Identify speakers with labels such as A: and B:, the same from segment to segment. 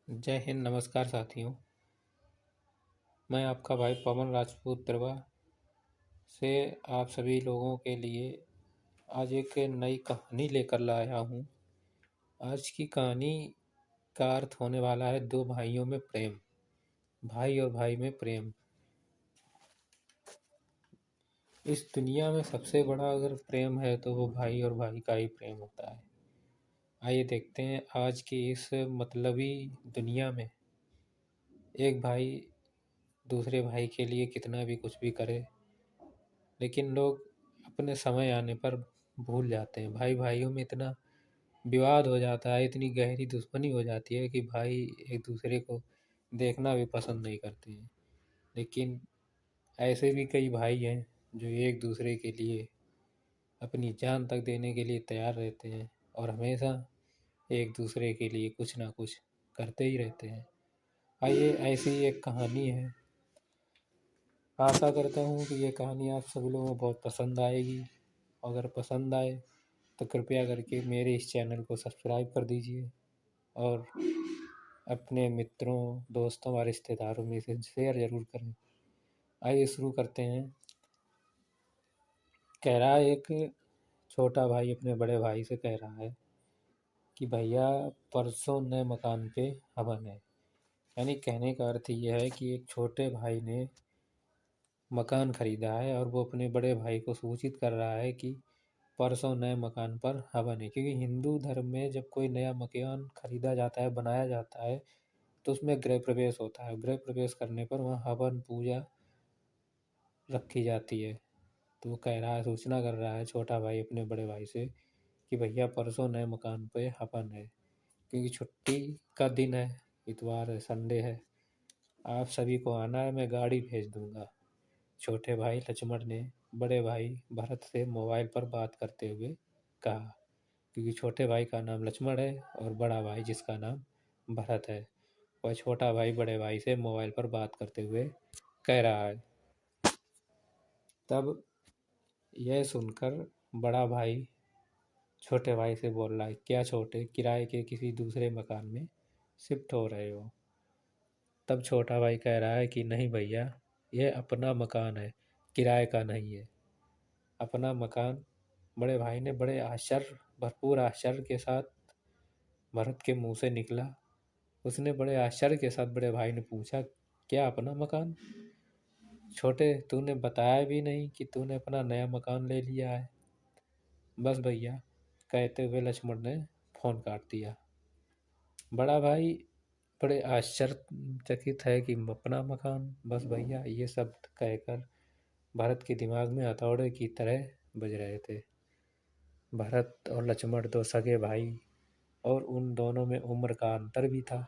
A: जय हिंद। नमस्कार साथियों। मैं आपका भाई पवन राजपूत तिरवा से आप सभी लोगों के लिए आज एक नई कहानी लेकर लाया हूँ। आज की कहानी का अर्थ होने वाला है दो भाइयों में प्रेम। भाई और भाई में प्रेम। इस दुनिया में सबसे बड़ा अगर प्रेम है तो वो भाई और भाई का ही प्रेम होता है। आइए देखते हैं आज की इस मतलबी दुनिया में एक भाई दूसरे भाई के लिए कितना भी कुछ भी करे, लेकिन लोग अपने समय आने पर भूल जाते हैं। भाई भाइयों में इतना विवाद हो जाता है, इतनी गहरी दुश्मनी हो जाती है कि भाई एक दूसरे को देखना भी पसंद नहीं करते हैं। लेकिन ऐसे भी कई भाई हैं जो एक दूसरे के लिए अपनी जान तक देने के लिए तैयार रहते हैं और हमेशा एक दूसरे के लिए कुछ ना कुछ करते ही रहते हैं। आइए, ऐसी एक कहानी है। आशा करता हूँ कि ये कहानी आप सभी लोगों को बहुत पसंद आएगी। अगर पसंद आए तो कृपया करके मेरे इस चैनल को सब्सक्राइब कर दीजिए और अपने मित्रों, दोस्तों और रिश्तेदारों में इसे शेयर ज़रूर करें। आइए शुरू करते हैं। कह रहा है एक छोटा भाई अपने बड़े भाई से कह रहा है कि भैया परसों नए मकान पे हवन है। यानी कहने का अर्थ यह है कि एक छोटे भाई ने मकान खरीदा है और वो अपने बड़े भाई को सूचित कर रहा है कि परसों नए मकान पर हवन है। क्योंकि हिंदू धर्म में जब कोई नया मकान खरीदा जाता है, बनाया जाता है, तो उसमें गृह प्रवेश होता है। गृह प्रवेश करने पर वहाँ हवन पूजा रखी जाती है। तो वो कह रहा है, सूचना कर रहा है छोटा भाई अपने बड़े भाई से कि भैया परसों नए मकान पे हवन है। क्योंकि छुट्टी का दिन है, इतवार है, संडे है, आप सभी को आना है, मैं गाड़ी भेज दूंगा। छोटे भाई लक्ष्मण ने बड़े भाई भरत से मोबाइल पर बात करते हुए कहा। क्योंकि छोटे भाई का नाम लक्ष्मण है और बड़ा भाई जिसका नाम भरत है, वह छोटा भाई बड़े भाई से मोबाइल पर बात करते हुए कह रहा है। तब यह सुनकर बड़ा भाई छोटे भाई से बोल रहा है, क्या छोटे, किराए के किसी दूसरे मकान में शिफ्ट हो रहे हो? तब छोटा भाई कह रहा है कि नहीं भैया, यह अपना मकान है, किराए का नहीं है, अपना मकान। बड़े भाई ने बड़े आश्चर्य, भरपूर आश्चर्य के साथ भरत के मुंह से निकला। उसने बड़े आश्चर्य के साथ बड़े भाई ने पूछा, क्या अपना मकान? छोटे, तूने बताया भी नहीं कि तूने अपना नया मकान ले लिया है। बस भैया, कहते हुए लक्ष्मण ने फोन काट दिया। बड़ा भाई बड़े आश्चर्यचकित है कि अपना मकान, बस भैया, ये शब्द कहकर भरत के दिमाग में हथौड़े की तरह बज रहे थे। भरत और लक्ष्मण दो सगे भाई और उन दोनों में उम्र का अंतर भी था,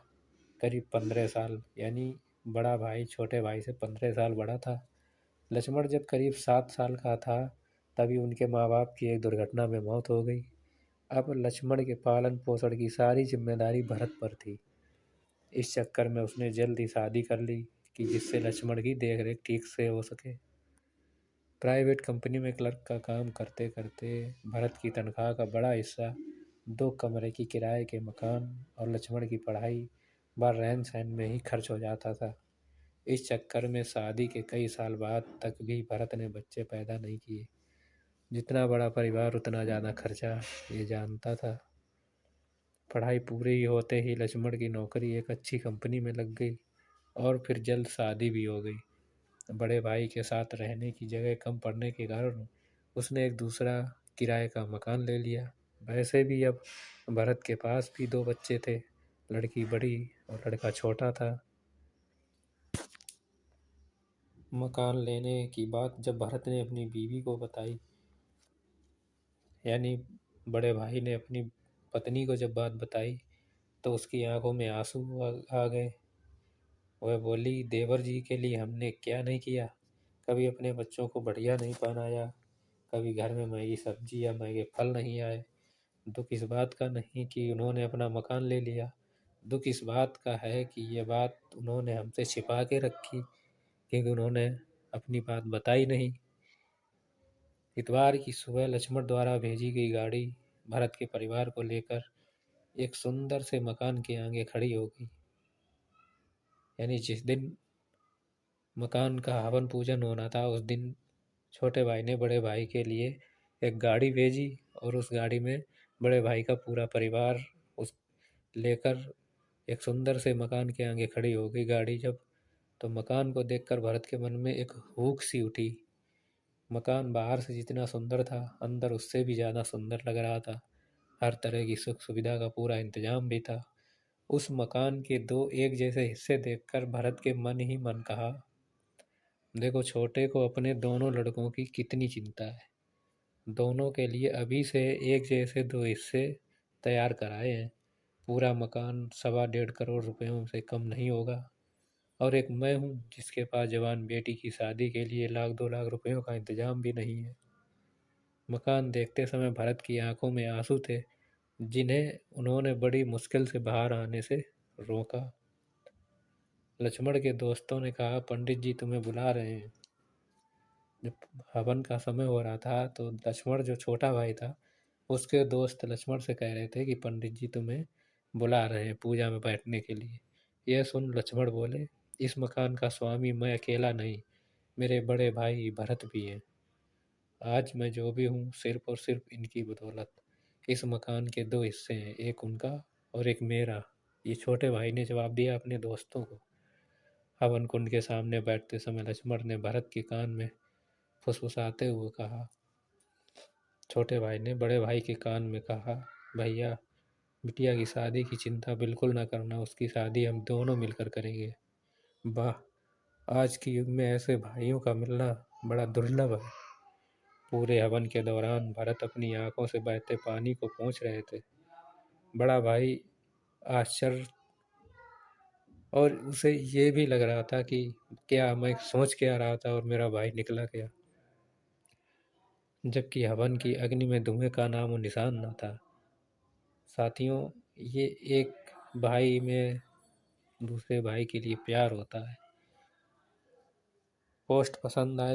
A: करीब 15 साल। यानी बड़ा भाई छोटे भाई से 15 साल बड़ा था। लक्ष्मण जब करीब 7 साल का था तभी उनके माँ बाप की एक दुर्घटना में मौत हो गई। अब लक्ष्मण के पालन पोषण की सारी जिम्मेदारी भरत पर थी। इस चक्कर में उसने जल्द ही शादी कर ली कि जिससे लक्ष्मण की देखरेख ठीक से हो सके। प्राइवेट कंपनी में क्लर्क का काम करते करते भरत की तनख्वाह का बड़ा हिस्सा 2 कमरे की किराए के मकान और लक्ष्मण की पढ़ाई व रहन सहन में ही खर्च हो जाता था। इस चक्कर में शादी के कई साल बाद तक भी भरत ने बच्चे पैदा नहीं किए। जितना बड़ा परिवार उतना ज़्यादा खर्चा, ये जानता था। पढ़ाई पूरी होते ही लक्ष्मण की नौकरी एक अच्छी कंपनी में लग गई और फिर जल्द शादी भी हो गई। बड़े भाई के साथ रहने की जगह कम पड़ने के कारण उसने एक दूसरा किराए का मकान ले लिया। वैसे भी अब भरत के पास भी 2 बच्चे थे, लड़की बड़ी और लड़का छोटा था। मकान लेने की बात जब भरत ने अपनी बीवी को बताई, यानी बड़े भाई ने अपनी पत्नी को जब बात बताई, तो उसकी आंखों में आंसू आ गए। वह बोली, देवर जी के लिए हमने क्या नहीं किया। कभी अपने बच्चों को बढ़िया नहीं पहनाया, कभी घर में महंगी सब्जी या महंगे फल नहीं आए। दुख इस बात का नहीं कि उन्होंने अपना मकान ले लिया, दुख इस बात का है कि ये बात उन्होंने हमसे छिपा के रखी, क्योंकि उन्होंने अपनी बात बताई नहीं। इतवार की सुबह लक्ष्मण द्वारा भेजी गई गाड़ी भरत के परिवार को लेकर एक सुंदर से मकान के आगे खड़ी हो गई। यानी जिस दिन मकान का हवन पूजन होना था उस दिन छोटे भाई ने बड़े भाई के लिए एक गाड़ी भेजी, और उस गाड़ी में बड़े भाई का पूरा परिवार उस लेकर एक सुंदर से मकान के आगे खड़ी हो गई गाड़ी। जब तो मकान को देखकर भरत के मन में एक हुक सी उठी। मकान बाहर से जितना सुंदर था, अंदर उससे भी ज़्यादा सुंदर लग रहा था। हर तरह की सुख सुविधा का पूरा इंतजाम भी था। उस मकान के दो एक जैसे हिस्से देखकर भरत के मन ही मन कहा, देखो छोटे को अपने दोनों लड़कों की कितनी चिंता है। दोनों के लिए अभी से एक जैसे दो हिस्से तैयार कराए हैं। पूरा मकान 1.25 करोड़ रुपयों से कम नहीं होगा। और एक मैं हूँ जिसके पास जवान बेटी की शादी के लिए 1 लाख 2 लाख रुपयों का इंतजाम भी नहीं है। मकान देखते समय भरत की आंखों में आंसू थे, जिन्हें उन्होंने बड़ी मुश्किल से बाहर आने से रोका। लक्ष्मण के दोस्तों ने कहा, पंडित जी तुम्हें बुला रहे हैं। जब हवन का समय हो रहा था तो लक्ष्मण जो छोटा भाई था, उसके दोस्त लक्ष्मण से कह रहे थे कि पंडित जी तुम्हें बुला रहे हैं पूजा में बैठने के लिए। यह सुन लक्ष्मण बोले, इस मकान का स्वामी मैं अकेला नहीं, मेरे बड़े भाई भरत भी हैं। आज मैं जो भी हूँ सिर्फ और सिर्फ इनकी बदौलत। इस मकान के दो हिस्से हैं, एक उनका और एक मेरा। ये छोटे भाई ने जवाब दिया अपने दोस्तों को। हवन कुंड के सामने बैठते समय लक्ष्मण ने भरत के कान में फुसफुसाते हुए कहा, छोटे भाई ने बड़े भाई के कान में कहा, भैया बिटिया की शादी की चिंता बिल्कुल ना करना, उसकी शादी हम दोनों मिलकर करेंगे। वाह, आज के युग में ऐसे भाइयों का मिलना बड़ा दुर्लभ है। पूरे हवन के दौरान भरत अपनी आंखों से बहते पानी को पोंछ रहे थे। बड़ा भाई आश्चर्य, और उसे ये भी लग रहा था कि क्या मैं सोच क्या रहा था और मेरा भाई निकला क्या। जबकि हवन की अग्नि में धुएं का नामो निशान न था। साथियों, ये एक भाई में दूसरे भाई के लिए प्यार होता है। पोस्ट पसंद आए